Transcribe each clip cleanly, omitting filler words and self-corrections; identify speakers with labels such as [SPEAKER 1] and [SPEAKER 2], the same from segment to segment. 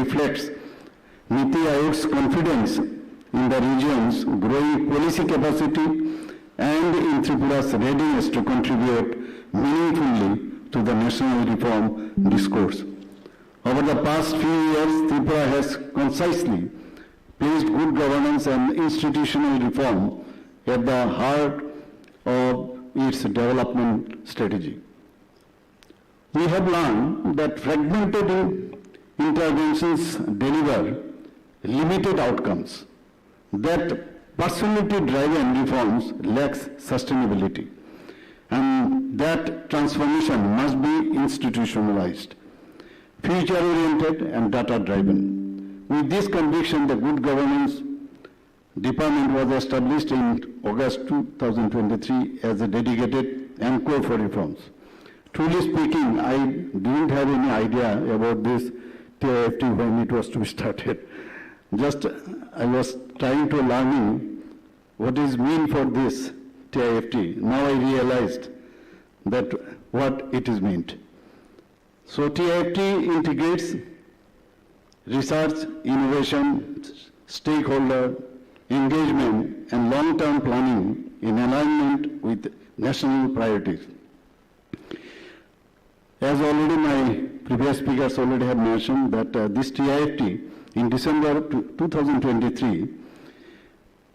[SPEAKER 1] reflects Niti Ayog's confidence in the region's growing policy capacity and in Tripura's readiness to contribute meaningfully to the national reform discourse. Over the past few years, Tripura has concisely placed good governance and institutional reform at the heart of its development strategy. We have learned that fragmented interventions deliver limited outcomes, that personality-driven reforms lack sustainability, and that transformation must be institutionalized, future-oriented and data-driven. With this conviction, the Good Governance Department was established in August 2023 as a dedicated anchor for reforms. Truly speaking, I didn't have any idea about this TIFT when it was to be started. Just I was trying to learn what is mean for this TIFT. Now I realized that what it is meant. So TIFT integrates research, innovation, stakeholder engagement and long-term planning in alignment with national priorities. As already my previous speakers already have mentioned that this TIFT in December 2023,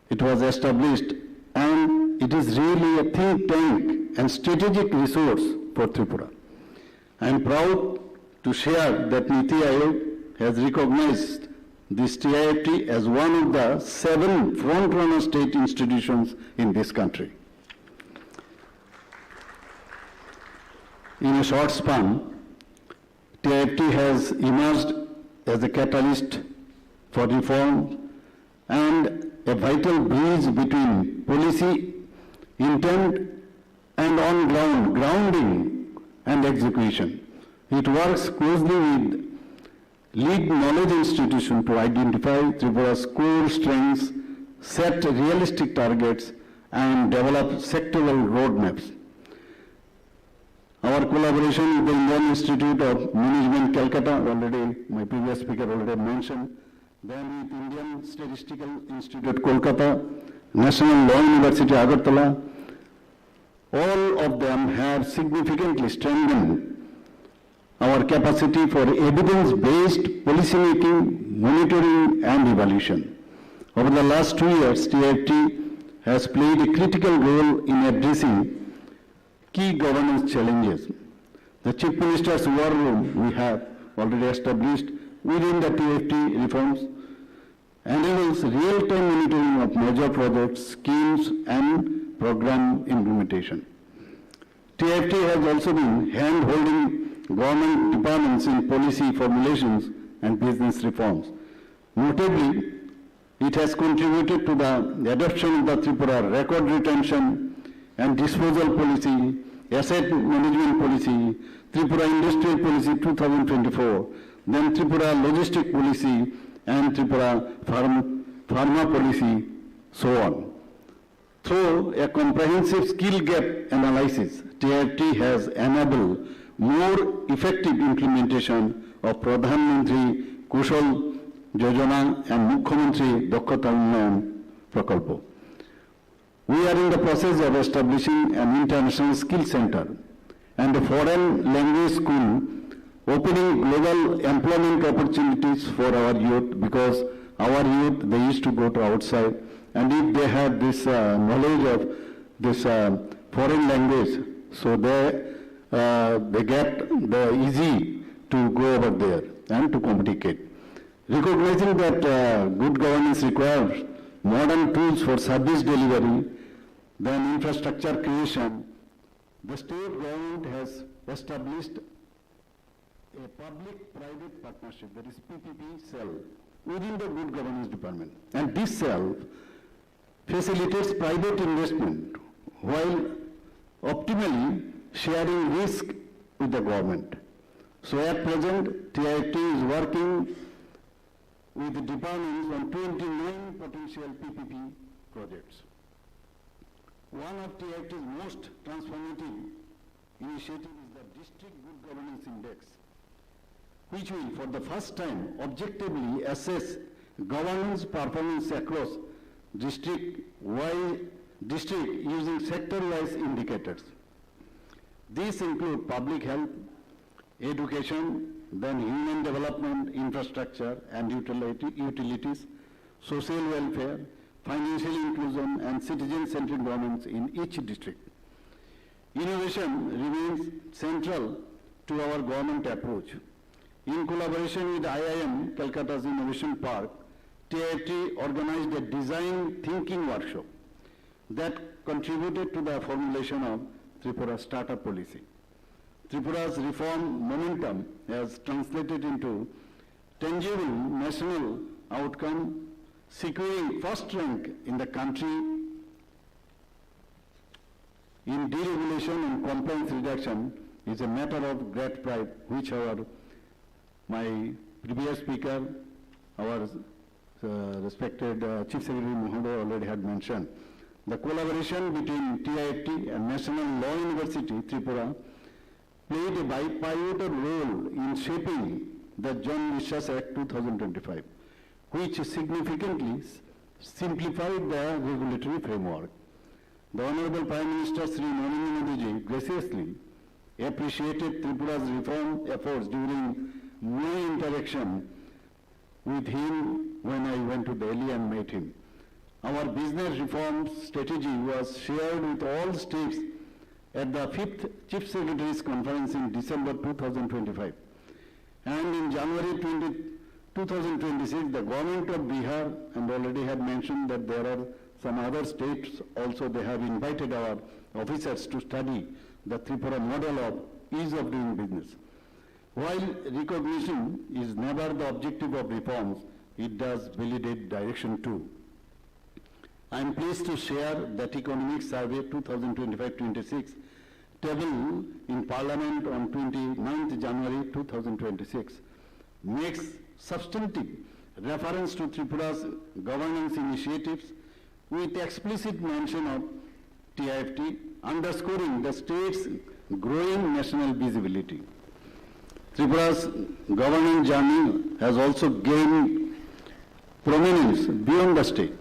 [SPEAKER 1] it was established and it is really a think tank and strategic resource for Tripura. I am proud to share that Niti Ayog has recognized this TIFT as one of the 7 front-runner state institutions in this country. In a short span, TIFT has emerged as a catalyst for reform and a vital bridge between policy intent and on-ground grounding and execution. It works closely with lead knowledge institution to identify Tripura's core strengths, set realistic targets, and develop sectoral roadmaps. Our collaboration with the Indian Institute of Management, Calcutta, already my previous speaker already mentioned, then with Indian Statistical Institute, Kolkata, National Law University, Agortala, all of them have significantly strengthened our capacity for evidence-based policymaking, monitoring, and evaluation. Over the last 2 years, TIFT has played a critical role in addressing key governance challenges. The Chief Minister's War Room we have already established within the TIFT reforms enables real-time monitoring of major projects, schemes, and program implementation. TIFT has also been hand-holding government departments in policy formulations and business reforms. Notably, it has contributed to the adoption of the Tripura record retention and disposal policy, asset management policy, Tripura industrial policy 2024, then Tripura logistic policy, and Tripura pharma policy, so on. Through a comprehensive skill gap analysis, TIFT has enabled more effective implementation of Pradhan Mantri Kushal Yojana and Mukhyamantri Dakshata Unnayan Prakalpo. We are in the process of establishing an international skill center and a foreign language school, opening global employment opportunities for our youth, because our youth, they used to go to outside, and if they have this knowledge of this foreign language, so they get the easy to go over there and to communicate. Recognizing that good governance requires modern tools for service delivery, then infrastructure creation, the state government has established a public-private partnership, that is PPP cell, within the Good Governance Department. And this cell facilitates private investment while optimally sharing risk with the government. So at present, TIFT is working with the departments on 29 potential PPP projects. One of TIFT's most transformative initiatives is the District Good Governance Index. which will, for the first time, objectively assess governance performance across district using sector-wise indicators. These include public health, education, then human development, infrastructure and utilities, social welfare, financial inclusion and citizen-centric governance in each district. Innovation remains central to our government approach. In collaboration with IIM, Calcutta's Innovation Park, TIFT organized a design thinking workshop that contributed to the formulation of Tripura startup policy. Tripura's reform momentum has translated into tangible national outcome, securing first rank in the country in deregulation and compliance reduction is a matter of great pride, which my previous speaker, our respected Chief Secretary Mohoday already had mentioned. The collaboration between TIFT and National Law University, Tripura, played a pivotal role in shaping the John Nishas Act 2025, which significantly simplified the regulatory framework. The Honorable Prime Minister Sri Narendra Modi ji graciously appreciated Tripura's reform efforts during my interaction with him when I went to Delhi and met him. Our business reform strategy was shared with all states at the 5th Chief Secretaries Conference in December 2025. And in January 2026, the government of Bihar, and already had mentioned that there are some other states also, they have invited our officers to study the Tripura model of ease of doing business. While recognition is never the objective of reforms, it does validate direction too. I am pleased to share that Economic Survey 2025-26 table in Parliament on 29th January 2026 makes substantive reference to Tripura's governance initiatives with explicit mention of TIFT, underscoring the state's growing national visibility. Tripura's governance journey has also gained prominence beyond the state.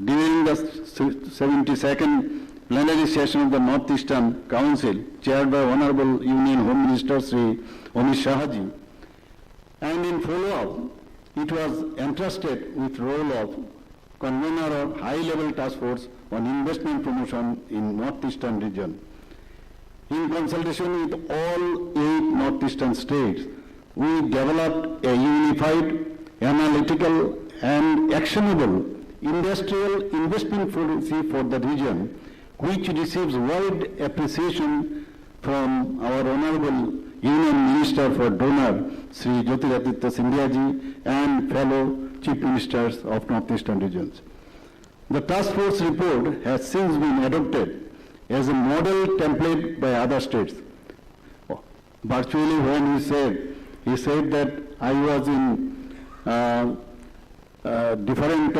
[SPEAKER 1] During the 72nd plenary session of the Northeastern Council, chaired by Honorable Union Home Minister Sri Amit Shah ji, and in follow-up, it was entrusted with role of convener of high-level task force on investment promotion in Northeastern region. In consultation with all 8 Northeastern states, we developed a unified, analytical and actionable industrial investment policy for the region, which receives wide appreciation from our Honorable Union Minister for Donor, Sri Jyotiraditya Scindia ji, and fellow Chief Ministers of Northeastern regions. The task force report has since been adopted as a model template by other states. Virtually when he said that I was in different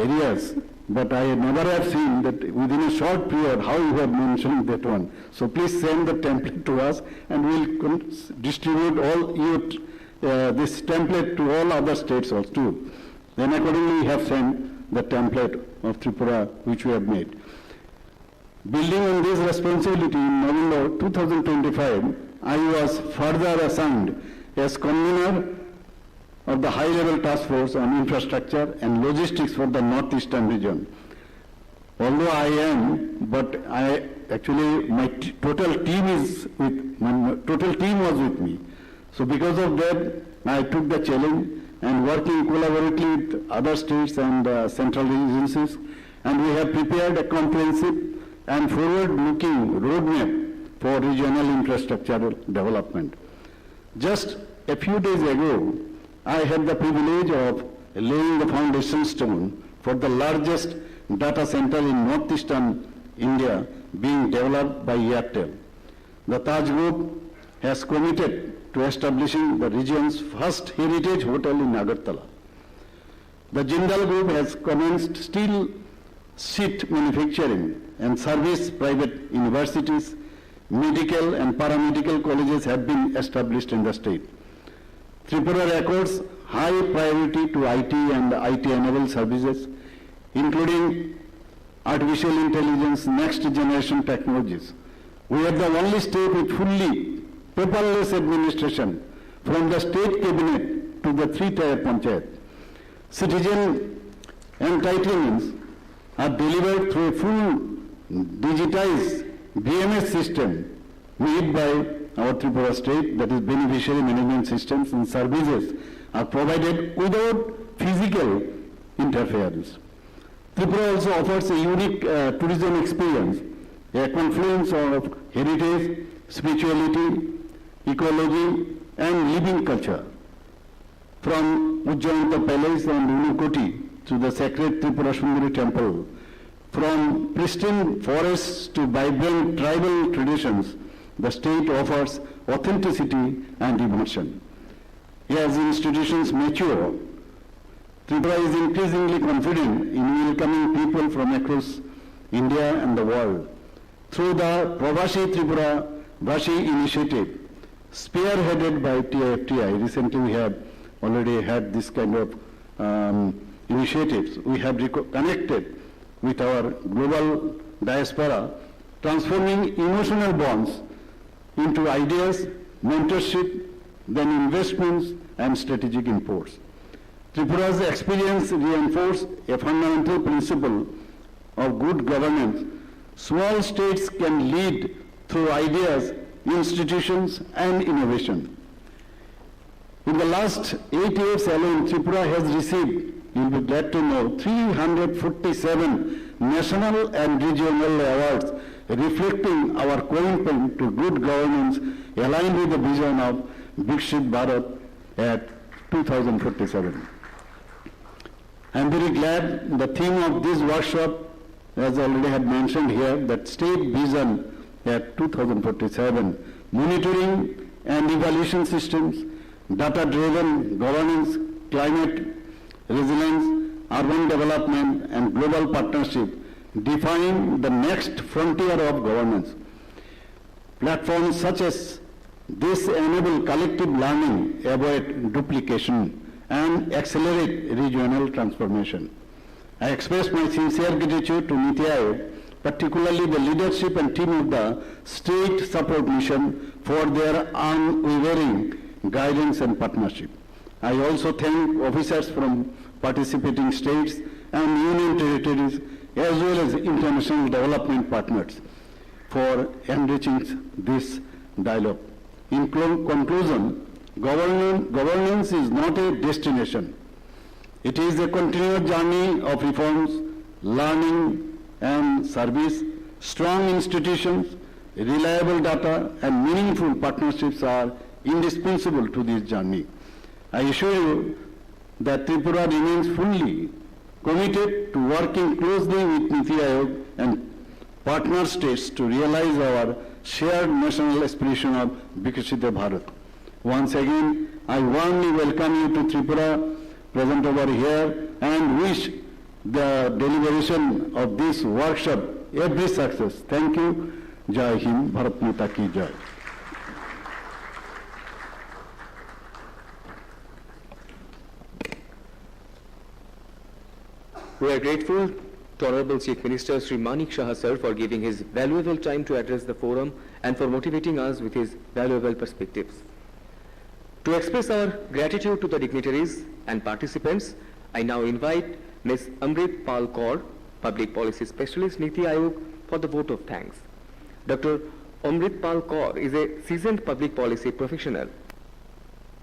[SPEAKER 1] areas, but I never have seen that within a short period how you have mentioned that one. So please send the template to us, and we'll distribute all this template to all other states also too. Then accordingly we have sent the template of Tripura which we have made. Building on this responsibility, in November 2025, I was further assigned as convener of the high-level task force on infrastructure and logistics for the Northeastern region. Although I am, but my total team was with me. So because of that, I took the challenge and working collaboratively with other states and central agencies, and we have prepared a comprehensive and forward-looking roadmap for regional infrastructural development. Just a few days ago, I had the privilege of laying the foundation stone for the largest data center in northeastern India being developed by Airtel. The Taj Group has committed to establishing the region's first heritage hotel in Agortala. The Jindal Group has commenced steel sheet manufacturing and service private universities, medical and paramedical colleges have been established in the state. Tripura accords high priority to IT and IT-enabled services, including artificial intelligence, next generation technologies. We are the only state with fully paperless administration from the state cabinet to the 3-tier panchayat. Citizen entitlements are delivered through a full digitized BMS system made by our Tripura state, that is beneficiary management systems, and services are provided without physical interference. Tripura also offers a unique tourism experience, a confluence of heritage, spirituality, ecology, and living culture. From Ujjayanta Palace and Unukoti to the sacred Tripura Sundari temple, from pristine forests to vibrant tribal traditions, the state offers authenticity and immersion. As institutions mature, Tripura is increasingly confident in welcoming people from across India and the world. Through the Pravasi Tripura Vashi initiative, spearheaded by TIFTI, recently we have already had this kind of initiatives. We have connected with our global diaspora, transforming emotional bonds into ideas, mentorship, then investments and strategic imports. Tripura's experience reinforces a fundamental principle of good governance. Small states can lead through ideas, institutions, and innovation. In the last 8 years alone, Tripura has received, you'll be glad to know, 347 national and regional awards, reflecting our commitment to good governance aligned with the vision of Viksit Bharat at 2047. I am very glad the theme of this workshop, as I already had mentioned here, that state vision at 2047, monitoring and evaluation systems, data-driven governance, climate resilience, urban development, and global partnership define the next frontier of governance. Platforms such as this enable collective learning, avoid duplication, and accelerate regional transformation. I express my sincere gratitude to Niti Aayog, particularly the leadership and team of the State Support Mission for their unwavering guidance and partnership. I also thank officers from participating states and union territories as well as international development partners for enriching this dialogue. In conclusion, governance is not a destination. It is a continuous journey of reforms, learning and service. Strong institutions, reliable data and meaningful partnerships are indispensable to this journey. I assure you that Tripura remains fully committed to working closely with Niti Aayog and partner states to realize our shared national aspiration of Viksit Bharat. Once again, I warmly welcome you to Tripura, present over here, and wish the deliberation of this workshop every success. Thank you. Jai Hind, Bharat Mata Ki Jai.
[SPEAKER 2] We are grateful to Honorable Chief Minister Sri Manik Shah sir for giving his valuable time to address the forum and for motivating us with his valuable perspectives. To express our gratitude to the dignitaries and participants, I now invite Ms. Amrit Pal Kaur, Public Policy Specialist, Niti Aayog, for the vote of thanks. Dr. Amrit Pal Kaur is a seasoned public policy professional